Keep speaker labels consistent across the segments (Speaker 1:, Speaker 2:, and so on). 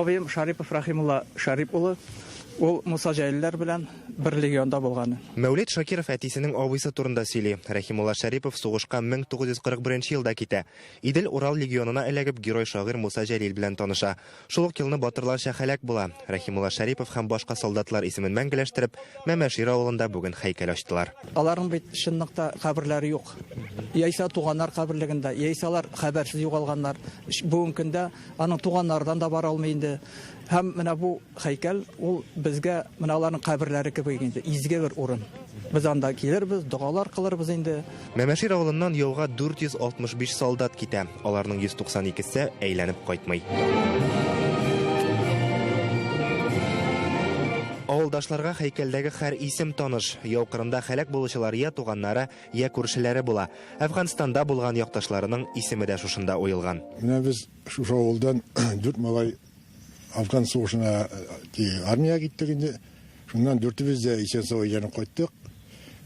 Speaker 1: абыем Шарипов Рахимулла Шарип улы, ул Муса Жәлилләр белән бер легионда булган.
Speaker 2: Мәүлид Шакиров әтисенең абыйсы турында сөйли. Рахимулла Шарипов сугышка 1941 елда китә. Идел Урал легионына эләгеп герой шагыйрь Муса Жәлил белән таныша. Шул ук елны батырларча һәлак була. Рахимулла Шарипов һәм башка солдатлар исемен мәңгеләштереп, Мәмәшир авылында бүген һәйкәл ачтылар.
Speaker 1: Аларның бит чынлыкта каберләре юк. Яисә туганнар каберлегендә, яисә алар хәбәрсез югалганнар. Бүгенге көндә аның туганнардан да бара алмый инде. Һәм менә бу һәйкәл ул безгә менә аларның каберләре кебек инде, изге бер урын. Без анда килербез, дугалар кылырбыз инде.
Speaker 2: Мәмәшир авылыннан яуга 465 солдат китә. Аларның 192се әйләнеп кайтмый. Авылдашларга һәйкәлдәге һәр исем таныш. Яу кырында һәлак булучылар я туганнары, я күршеләре була. Әфганстанда булган якташларының исеме дә шушында уелган.
Speaker 3: Менә без шушы авылдан 4 малай Афган сугышына армияга киттек инде. Шуннан 4-без дә исән-сау янып кайттык.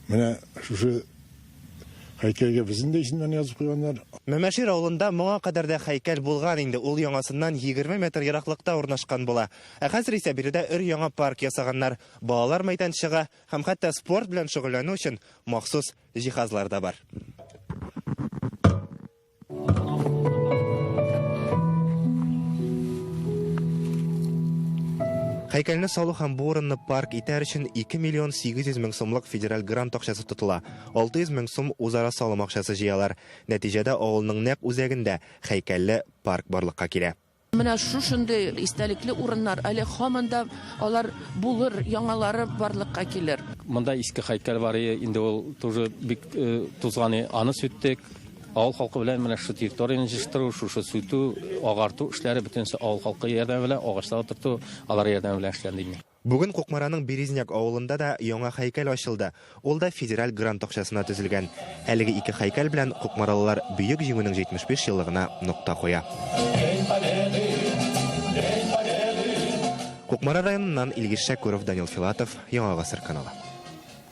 Speaker 3: Менә шушы һәйкәлгә безнең дә исемнәрне язып куйганнар.
Speaker 2: Мәмәшир авылында моңа кадәр дә һәйкәл булган инде. Ул яңасыннан 20 метр ераклыкта урнашкан була. Ә хәзер исә биредә өр-яңа парк ясаганнар. Балалар мәйданчыгы һәм хәтта спорт белән шөгыльләнү өчен махсус җиһазлар да бар. Һәйкәлне салу һәм бу урынны парк итәр өчен 2 миллион 800 мең сумлык федераль грант акчасы тотыла. 600 мең сум үзара салым акчасы җыялар. Нәтиҗәдә авылның нәкъ үзәгендә һәйкәлле парк барлыкка килә.
Speaker 4: Менә шушындай истәлекле урыннар әле һаманда алар булыр, яңалары барлыкка килер.
Speaker 5: Монда иске һәйкәл бар, инде ул тоже бик тузганы, аны сүттек. Авыл халкы белән менә шу территорияны җыштыру, шушы сүтү, агарту эшләре бөтенсе авыл халкы ярдәме белән, агачлар утырту, алар ярдәме белән эшләнде.
Speaker 2: Бүген Кукмараның Березняк авылында да яңа һәйкәл ачылды. Ул да федераль грант акчасына төзелгән. Әлеге ике һәйкәл белән Кукмаралылар бөек җиңүнең 75 еллыгына нокта куя. Кукмара районыннан Илгиз Шәкүров, Данил Филатов, Яңа Гасыр каналы.